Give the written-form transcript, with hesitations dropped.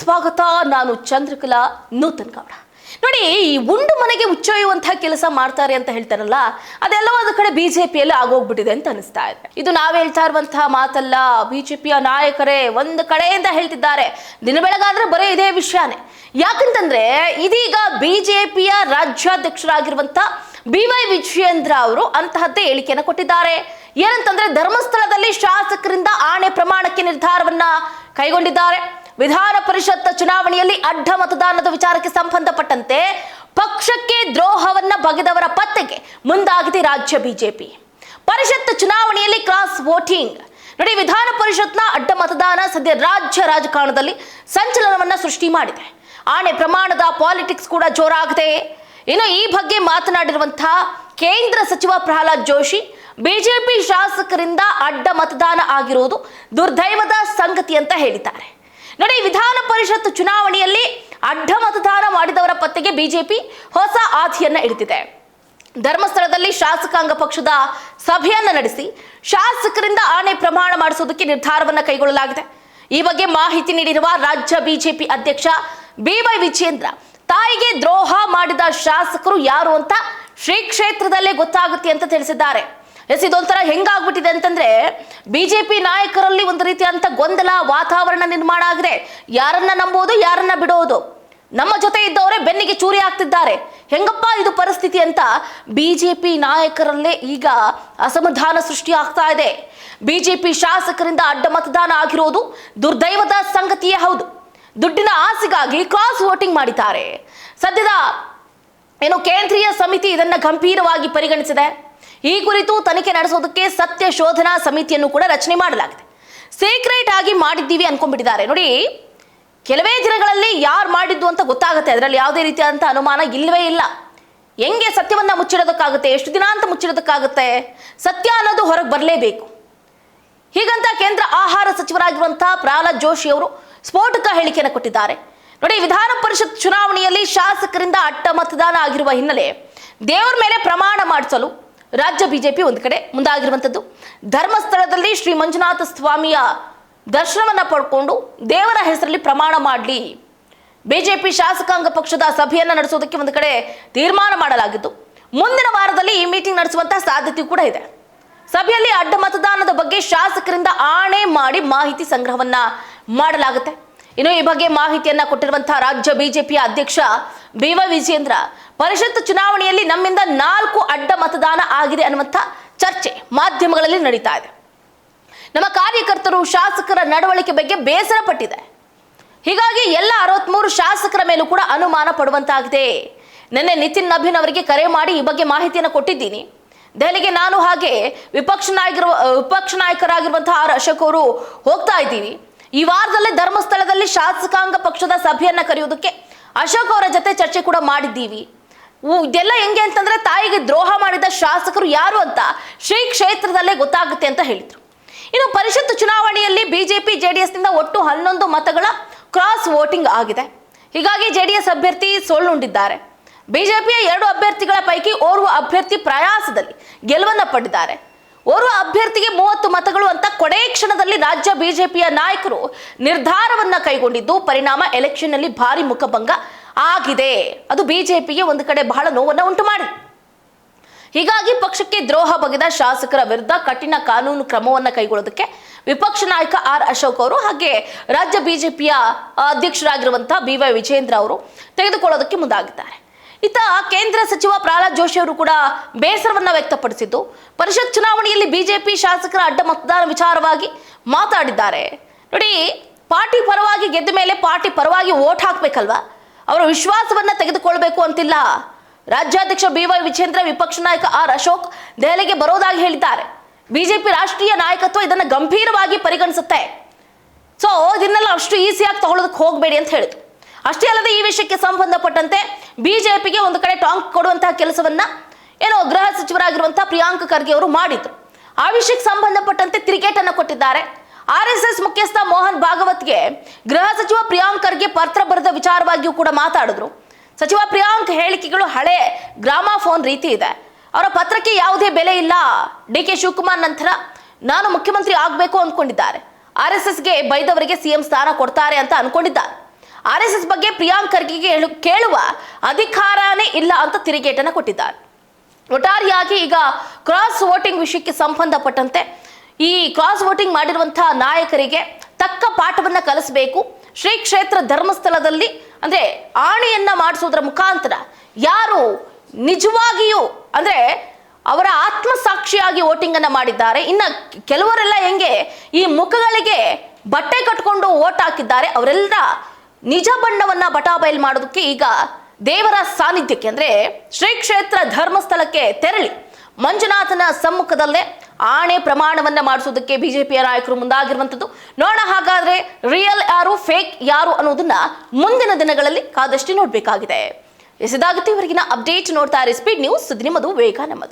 ಸ್ವಾಗತ. ನಾನು ಚಂದ್ರಕಲಾ ನೂತನ್ ಗೌಡ. ನೋಡಿ, ಈ ಉಂಡು ಮನೆಗೆ ಉಚ್ಚೊಯ್ಯುವಂತಹ ಕೆಲಸ ಮಾಡ್ತಾರೆ ಅಂತ ಹೇಳ್ತಾರಲ್ಲ, ಅದೆಲ್ಲ ಒಂದು ಕಡೆ ಬಿಜೆಪಿಯಲ್ಲಿ ಆಗೋಗ್ಬಿಟ್ಟಿದೆ ಅಂತ ಅನಿಸ್ತಾ ಇದೆ. ಇದು ನಾವು ಹೇಳ್ತಾ ಇರುವಂತಹ ಮಾತಲ್ಲ, ಬಿಜೆಪಿಯ ನಾಯಕರೇ ಒಂದು ಕಡೆಯಿಂದ ಹೇಳ್ತಿದ್ದಾರೆ. ದಿನ ಬೆಳಗಾದ್ರೆ ಬರೀ ಇದೇ ವಿಷಯನೇ. ಯಾಕಂತಂದ್ರೆ ಇದೀಗ ಬಿಜೆಪಿಯ ರಾಜ್ಯಾಧ್ಯಕ್ಷರಾಗಿರುವಂತ BY ವಿಜಯೇಂದ್ರ ಅವರು ಅಂತಹದ್ದೇ ಹೇಳಿಕೆಯನ್ನು ಕೊಟ್ಟಿದ್ದಾರೆ. ಏನಂತಂದ್ರೆ, ಧರ್ಮಸ್ಥಳದಲ್ಲಿ ಶಾಸಕರಿಂದ ಆಣೆ ಪ್ರಮಾಣಕ್ಕೆ ನಿರ್ಧಾರವನ್ನ ಕೈಗೊಂಡಿದ್ದಾರೆ. ವಿಧಾನ ಪರಿಷತ್ ಚುನಾವಣೆಯಲ್ಲಿ ಅಡ್ಡ ಮತದಾನದ ವಿಚಾರಕ್ಕೆ ಸಂಬಂಧಪಟ್ಟಂತೆ ಪಕ್ಷಕ್ಕೆ ದ್ರೋಹವನ್ನ ಬಗೆದವರ ಪತ್ತೆಗೆ ಮುಂದಾಗಿದೆ ರಾಜ್ಯ ಬಿಜೆಪಿ. ಪರಿಷತ್ ಚುನಾವಣೆಯಲ್ಲಿ ಕ್ರಾಸ್ ವೋಟಿಂಗ್ ನೋಡಿ, ವಿಧಾನ ಪರಿಷತ್ನ ಅಡ್ಡ ಮತದಾನ ಸದ್ಯ ರಾಜ್ಯ ರಾಜಕಾರಣದಲ್ಲಿ ಸಂಚಲನವನ್ನ ಸೃಷ್ಟಿ ಮಾಡಿದೆ. ಆಣೆ ಪ್ರಮಾಣದ ಪಾಲಿಟಿಕ್ಸ್ ಕೂಡ ಜೋರಾಗಿದೆ. ಇನ್ನು ಈ ಬಗ್ಗೆ ಮಾತನಾಡಿರುವಂತಹ ಕೇಂದ್ರ ಸಚಿವ ಪ್ರಹ್ಲಾದ್ ಜೋಶಿ, ಬಿಜೆಪಿ ಶಾಸಕರಿಂದ ಅಡ್ಡ ಮತದಾನ ಆಗಿರುವುದು ದುರ್ದೈವದ ಸಂಗತಿ ಅಂತ ಹೇಳಿದ್ದಾರೆ. ನೋಡಿ, ವಿಧಾನ ಪರಿಷತ್ ಚುನಾವಣೆಯಲ್ಲಿ ಅಡ್ಡ ಮತದಾನ ಮಾಡಿದವರ ಪತ್ತೆಗೆ ಬಿಜೆಪಿ ಹೊಸ ಹಾದಿಯನ್ನ ಹಿಡಿದಿದೆ. ಧರ್ಮಸ್ಥಳದಲ್ಲಿ ಶಾಸಕಾಂಗ ಪಕ್ಷದ ಸಭೆಯನ್ನ ನಡೆಸಿ ಶಾಸಕರಿಂದ ಆಣೆ ಪ್ರಮಾಣ ಮಾಡಿಸೋದಕ್ಕೆ ನಿರ್ಧಾರವನ್ನ ಕೈಗೊಳ್ಳಲಾಗಿದೆ. ಈ ಬಗ್ಗೆ ಮಾಹಿತಿ ನೀಡಿರುವ ರಾಜ್ಯ ಬಿಜೆಪಿ ಅಧ್ಯಕ್ಷ BY ವಿಜಯೇಂದ್ರ, ತಾಯಿಗೆ ದ್ರೋಹ ಮಾಡಿದ ಶಾಸಕರು ಯಾರು ಅಂತ ಶ್ರೀ ಕ್ಷೇತ್ರದಲ್ಲೇ ಗೊತ್ತಾಗುತ್ತೆ ಅಂತ ತಿಳಿಸಿದ್ದಾರೆ. ಇದೊಂಥರ ಹೆಂಗಾಗ್ಬಿಟ್ಟಿದೆ ಅಂತಂದ್ರೆ, ಬಿಜೆಪಿ ನಾಯಕರಲ್ಲಿ ಒಂದು ರೀತಿಯಂತ ಗೊಂದಲ ವಾತಾವರಣ ನಿರ್ಮಾಣ ಆಗಿದೆ. ಯಾರನ್ನ ನಂಬೋದು, ಯಾರನ್ನ ಬಿಡೋದು, ನಮ್ಮ ಜೊತೆ ಇದ್ದವರೇ ಬೆನ್ನಿಗೆ ಚೂರಿ ಆಗ್ತಿದ್ದಾರೆ, ಹೆಂಗಪ್ಪ ಇದು ಪರಿಸ್ಥಿತಿ ಅಂತ ಬಿಜೆಪಿ ನಾಯಕರಲ್ಲೇ ಈಗ ಅಸಮಾಧಾನ ಸೃಷ್ಟಿ ಆಗ್ತಾ ಇದೆ. ಬಿಜೆಪಿ ಶಾಸಕರಿಂದ ಅಡ್ಡ ಮತದಾನ ಆಗಿರೋದು ದುರ್ದೈವದ ಸಂಗತಿಯೇ ಹೌದು. ದುಡ್ಡಿನ ಆಸೆಗಾಗಿ ಕ್ರಾಸ್ ವೋಟಿಂಗ್ ಮಾಡಿದ್ದಾರೆ. ಸದ್ಯದ ಕೇಂದ್ರೀಯ ಸಮಿತಿ ಇದನ್ನ ಗಂಭೀರವಾಗಿ ಪರಿಗಣಿಸಿದೆ. ಈ ಕುರಿತು ತನಿಖೆ ನಡೆಸೋದಕ್ಕೆ ಸತ್ಯ ಶೋಧನಾ ಸಮಿತಿಯನ್ನು ಕೂಡ ರಚನೆ ಮಾಡಲಾಗಿದೆ. ಸೀಕ್ರೆಟ್ ಆಗಿ ಮಾಡಿದ್ದೀವಿ ಅನ್ಕೊಂಡ್ಬಿಟ್ಟಿದ್ದಾರೆ. ನೋಡಿ, ಕೆಲವೇ ದಿನಗಳಲ್ಲಿ ಯಾರು ಮಾಡಿದ್ದು ಅಂತ ಗೊತ್ತಾಗುತ್ತೆ. ಅದರಲ್ಲಿ ಯಾವುದೇ ರೀತಿಯಾದಂಥ ಅನುಮಾನ ಇಲ್ಲವೇ ಇಲ್ಲ. ಹೆಂಗೆ ಸತ್ಯವನ್ನ ಮುಚ್ಚಿಡೋದಕ್ಕಾಗುತ್ತೆ? ಎಷ್ಟು ದಿನ ಅಂತ ಮುಚ್ಚಿಡೋದಕ್ಕಾಗುತ್ತೆ? ಸತ್ಯ ಅನ್ನೋದು ಹೊರಗೆ ಬರಲೇಬೇಕು. ಹೀಗಂತ ಕೇಂದ್ರ ಆಹಾರ ಸಚಿವರಾಗಿರುವಂತಹ ಪ್ರಹ್ಲಾದ್ ಜೋಶಿ ಅವರು ಸ್ಫೋಟಕ ಹೇಳಿಕೆಯನ್ನು ಕೊಟ್ಟಿದ್ದಾರೆ. ನೋಡಿ, ವಿಧಾನ ಪರಿಷತ್ ಚುನಾವಣೆಯಲ್ಲಿ ಶಾಸಕರಿಂದ ಅಡ್ಡ ಮತದಾನ ಆಗಿರುವ ಹಿನ್ನೆಲೆ ದೇವರ ಮೇಲೆ ಪ್ರಮಾಣ ಮಾಡಿಸಲು ರಾಜ್ಯ ಬಿಜೆಪಿ ಒಂದು ಕಡೆ ಮುಂದಾಗಿರುವಂಥದ್ದು. ಧರ್ಮಸ್ಥಳದಲ್ಲಿ ಶ್ರೀ ಮಂಜುನಾಥ ಸ್ವಾಮಿಯ ದರ್ಶನವನ್ನ ಪಡ್ಕೊಂಡು ದೇವರ ಹೆಸರಲ್ಲಿ ಪ್ರಮಾಣ ಮಾಡಲಿ, ಬಿಜೆಪಿ ಶಾಸಕಾಂಗ ಪಕ್ಷದ ಸಭೆಯನ್ನ ನಡೆಸೋದಕ್ಕೆ ಒಂದು ಕಡೆ ತೀರ್ಮಾನ ಮಾಡಲಾಗಿದ್ದು, ಮುಂದಿನ ವಾರದಲ್ಲಿ ಈ ಮೀಟಿಂಗ್ ನಡೆಸುವಂತಹ ಸಾಧ್ಯತೆ ಕೂಡ ಇದೆ. ಸಭೆಯಲ್ಲಿ ಅಡ್ಡ ಮತದಾನದ ಬಗ್ಗೆ ಶಾಸಕರಿಂದ ಆಣೆ ಮಾಡಿ ಮಾಹಿತಿ ಸಂಗ್ರಹವನ್ನ ಮಾಡಲಾಗುತ್ತೆ. ಇನ್ನು ಈ ಬಗ್ಗೆ ಮಾಹಿತಿಯನ್ನ ಕೊಟ್ಟಿರುವಂತಹ ರಾಜ್ಯ ಬಿಜೆಪಿಯ ಅಧ್ಯಕ್ಷ BY ವಿಜಯೇಂದ್ರ, ಪರಿಷತ್ ಚುನಾವಣೆಯಲ್ಲಿ ನಮ್ಮಿಂದ 4 ಅಡ್ಡ ಮತದಾನ ಆಗಿದೆ ಅನ್ನುವಂಥ ಚರ್ಚೆ ಮಾಧ್ಯಮಗಳಲ್ಲಿ ನಡೀತಾ ಇದೆ. ನಮ್ಮ ಕಾರ್ಯಕರ್ತರು ಶಾಸಕರ ನಡವಳಿಕೆ ಬಗ್ಗೆ ಬೇಸರ ಪಟ್ಟಿದೆ. ಹೀಗಾಗಿ ಎಲ್ಲ 63 ಶಾಸಕರ ಮೇಲೂ ಕೂಡ ಅನುಮಾನ ಪಡುವಂತಾಗಿದೆ. ನಿನ್ನೆ ನಿತಿನ್ ನಬೀನ್ ಅವರಿಗೆ ಕರೆ ಮಾಡಿ ಈ ಬಗ್ಗೆ ಮಾಹಿತಿಯನ್ನು ಕೊಟ್ಟಿದ್ದೀನಿ. ದೆಹಲಿಗೆ ನಾನು ಹಾಗೆ ವಿಪಕ್ಷ ನಾಯಕರಾಗಿರುವಂತಹ R ಅಶೋಕ್ ಅವರು ಹೋಗ್ತಾ ಇದ್ದೀವಿ. ಈ ವಾರದಲ್ಲೇ ಧರ್ಮಸ್ಥಳದಲ್ಲಿ ಶಾಸಕಾಂಗ ಪಕ್ಷದ ಸಭೆಯನ್ನ ಕರೆಯೋದಕ್ಕೆ ಅಶೋಕ್ ಅವರ ಜೊತೆ ಚರ್ಚೆ ಕೂಡ ಮಾಡಿದ್ದೀವಿ. ಇದೆಲ್ಲ ಹೆಂಗೆ ಅಂತಂದ್ರೆ, ತಾಯಿಗೆ ದ್ರೋಹ ಮಾಡಿದ ಶಾಸಕರು ಯಾರು ಅಂತ ಶ್ರೀ ಕ್ಷೇತ್ರದಲ್ಲೇ ಗೊತ್ತಾಗುತ್ತೆ ಅಂತ ಹೇಳಿದ್ರು. ಇನ್ನು ಪರಿಷತ್ ಚುನಾವಣೆಯಲ್ಲಿ ಬಿಜೆಪಿ JDS ನಿಂದ ಒಟ್ಟು 11 ಮತಗಳ ಕ್ರಾಸ್ ವೋಟಿಂಗ್ ಆಗಿದೆ. ಹೀಗಾಗಿ JDS ಅಭ್ಯರ್ಥಿ ಸೋಲುಂಡಿದ್ದಾರೆ. ಬಿಜೆಪಿಯ 2 ಅಭ್ಯರ್ಥಿಗಳ ಪೈಕಿ ಓರ್ವ ಅಭ್ಯರ್ಥಿ ಪ್ರಯಾಸದಲ್ಲಿ ಗೆಲುವನ್ನ ಪಡೆದಿದ್ದಾರೆ. ಓರ್ವ ಅಭ್ಯರ್ಥಿಗೆ 30 ಮತಗಳು ಅಂತ ಕೊನೆ ಕ್ಷಣದಲ್ಲಿ ರಾಜ್ಯ ಬಿಜೆಪಿಯ ನಾಯಕರು ನಿರ್ಧಾರವನ್ನ ಕೈಗೊಂಡಿದ್ದು, ಪರಿಣಾಮ ಎಲೆಕ್ಷನ್ ನಲ್ಲಿ ಭಾರಿ ಮುಖಭಂಗ ಆಗಿದೆ. ಅದು ಬಿಜೆಪಿಗೆ ಒಂದು ಕಡೆ ಬಹಳ ನೋವನ್ನ ಉಂಟು ಮಾಡಿದೆ. ಹೀಗಾಗಿ ಪಕ್ಷಕ್ಕೆ ದ್ರೋಹ ಬಗೆದ ಶಾಸಕರ ವಿರುದ್ಧ ಕಠಿಣ ಕಾನೂನು ಕ್ರಮವನ್ನ ಕೈಗೊಳ್ಳೋದಕ್ಕೆ ವಿಪಕ್ಷ ನಾಯಕ R ಅಶೋಕ್ ಅವರು ಹಾಗೆ ರಾಜ್ಯ ಬಿಜೆಪಿಯ ಅಧ್ಯಕ್ಷರಾಗಿರುವಂತಹ BY ವಿಜಯೇಂದ್ರ ಅವರು ತೆಗೆದುಕೊಳ್ಳೋದಕ್ಕೆ ಮುಂದಾಗಿದ್ದಾರೆ. ಇತ್ತ ಕೇಂದ್ರ ಸಚಿವ ಪ್ರಹ್ಲಾದ್ ಜೋಶಿ ಅವರು ಕೂಡ ಬೇಸರವನ್ನ ವ್ಯಕ್ತಪಡಿಸಿದ್ದು, ಪರಿಷತ್ ಚುನಾವಣೆಯಲ್ಲಿ ಬಿಜೆಪಿ ಶಾಸಕರ ಅಡ್ಡ ಮತದಾನ ವಿಚಾರವಾಗಿ ಮಾತಾಡಿದ್ದಾರೆ. ನೋಡಿ, ಪಾರ್ಟಿ ಪರವಾಗಿ ಗೆದ್ದ ಮೇಲೆ ಪಾರ್ಟಿ ಪರವಾಗಿ ವೋಟ್ ಹಾಕ್ಬೇಕಲ್ವಾ, ಅವರ ವಿಶ್ವಾಸವನ್ನ ತೆಗೆದುಕೊಳ್ಬೇಕು ಅಂತಿಲ್ಲ. ರಾಜ್ಯಾಧ್ಯಕ್ಷ BY ವಿಜಯೇಂದ್ರ, ವಿಪಕ್ಷ ನಾಯಕ R ಅಶೋಕ್ ದೆಹಲಿಗೆ ಬರೋದಾಗಿ ಹೇಳಿದ್ದಾರೆ. ಬಿಜೆಪಿ ರಾಷ್ಟ್ರೀಯ ನಾಯಕತ್ವ ಇದನ್ನ ಗಂಭೀರವಾಗಿ ಪರಿಗಣಿಸುತ್ತೆ. ಸೊ ಇದನ್ನೆಲ್ಲ ಅಷ್ಟು ಈಸಿಯಾಗಿ ತಗೊಳ್ಳೋದಕ್ಕೆ ಹೋಗಬೇಡಿ ಅಂತ ಹೇಳಿದ್ರು. ಅಷ್ಟೇ ಅಲ್ಲದೆ ಈ ವಿಷಯಕ್ಕೆ ಸಂಬಂಧಪಟ್ಟಂತೆ ಬಿಜೆಪಿಗೆ ಒಂದು ಕಡೆ ಟಾಂಗ್ ಕೊಡುವಂತಹ ಕೆಲಸವನ್ನ ಗೃಹ ಸಚಿವರಾಗಿರುವಂತಹ ಪ್ರಿಯಾಂಕ್ ಖರ್ಗೆ ಅವರು ಮಾಡಿದ್ರು. ಆ ವಿಷಯಕ್ಕೆ ಸಂಬಂಧಪಟ್ಟಂತೆ ತಿರುಗೇಟನ್ನು ಕೊಟ್ಟಿದ್ದಾರೆ. RSS ಮುಖ್ಯಸ್ಥ ಮೋಹನ್ ಭಾಗವತ್ಗೆ ಗೃಹ ಸಚಿವ ಪ್ರಿಯಾಂಕ್ ಖರ್ಗೆ ಪತ್ರ ಬರೆದ ವಿಚಾರವಾಗಿಯೂ ಕೂಡ ಮಾತಾಡಿದ್ರು. ಸಚಿವ ಪ್ರಿಯಾಂಕ್ ಹೇಳಿಕೆಗಳು ಹಳೆ ಗ್ರಾಮಾಫೋನ್ ರೀತಿ ಇದೆ. ಅವರ ಪತ್ರಕ್ಕೆ ಯಾವುದೇ ಬೆಲೆ ಇಲ್ಲ. DK ಶಿವಕುಮಾರ್ ನಂತರ ನಾನು ಮುಖ್ಯಮಂತ್ರಿ ಆಗಬೇಕು ಅಂದ್ಕೊಂಡಿದ್ದಾರೆ. RSSಗೆ ಬೈದವರಿಗೆ CM ಸ್ಥಾನ ಕೊಡ್ತಾರೆ ಅಂತ ಅನ್ಕೊಂಡಿದ್ದಾರೆ. RSS ಬಗ್ಗೆ ಪ್ರಿಯಾಂಕ್ ಖರ್ಗೆಗೆ ಕೇಳುವ ಅಧಿಕಾರನೇ ಇಲ್ಲ ಅಂತ ತಿರುಗೇಟನ್ನು ಕೊಟ್ಟಿದ್ದಾರೆ. ಒಟ್ಟಾರೆಯಾಗಿ ಈಗ ಕ್ರಾಸ್ ವೋಟಿಂಗ್ ವಿಷಯಕ್ಕೆ ಸಂಬಂಧಪಟ್ಟಂತೆ ಈ ಕ್ರಾಸ್ ವೋಟಿಂಗ್ ಮಾಡಿರುವಂತಹ ನಾಯಕರಿಗೆ ತಕ್ಕ ಪಾಠವನ್ನ ಕಲಿಸಬೇಕು. ಶ್ರೀ ಕ್ಷೇತ್ರ ಧರ್ಮಸ್ಥಳದಲ್ಲಿ ಅಂದ್ರೆ ಆಣೆಯನ್ನ ಮಾಡಿಸೋದ್ರ ಮುಖಾಂತರ ಯಾರು ನಿಜವಾಗಿಯೂ ಅಂದ್ರೆ ಅವರ ಆತ್ಮಸಾಕ್ಷಿಯಾಗಿ ವೋಟಿಂಗ್ ಅನ್ನ ಮಾಡಿದ್ದಾರೆ, ಇನ್ನ ಕೆಲವರೆಲ್ಲ ಹೆಂಗೆ ಈ ಮುಖಗಳಿಗೆ ಬಟ್ಟೆ ಕಟ್ಕೊಂಡು ವೋಟ್ ಹಾಕಿದ್ದಾರೆ, ಅವರೆಲ್ಲ ನಿಜ ಬಣ್ಣವನ್ನ ಬಟಾಬಯಲು ಮಾಡೋದಕ್ಕೆ ಈಗ ದೇವರ ಸಾನ್ನಿಧ್ಯಕ್ಕೆ ಅಂದ್ರೆ ಶ್ರೀ ಕ್ಷೇತ್ರ ಧರ್ಮಸ್ಥಳಕ್ಕೆ ತೆರಳಿ ಮಂಜುನಾಥನ ಸಮ್ಮುಖದಲ್ಲೇ ಆಣೆ ಪ್ರಮಾಣವನ್ನ ಮಾಡಿಸೋದಕ್ಕೆ ಬಿಜೆಪಿಯ ನಾಯಕರು ಮುಂದಾಗಿರುವಂತದ್ದು. ನೋಡೋಣ ಹಾಗಾದ್ರೆ ರಿಯಲ್ ಯಾರು ಫೇಕ್ ಯಾರು ಅನ್ನೋದನ್ನ ಮುಂದಿನ ದಿನಗಳಲ್ಲಿ ಕಾದಷ್ಟು ನೋಡ್ಬೇಕಾಗಿದೆ. ಇದಾಗುತ್ತೆ ಇವರಿಗಿನ ಅಪ್ಡೇಟ್. ನೋಡ್ತಾ ಇರಿ ಸ್ಪೀಡ್ ನ್ಯೂಸ್, ಸುದ್ದಿ ನಿಮ್ಮದು, ವೇಗ ನಮ್ಮದು.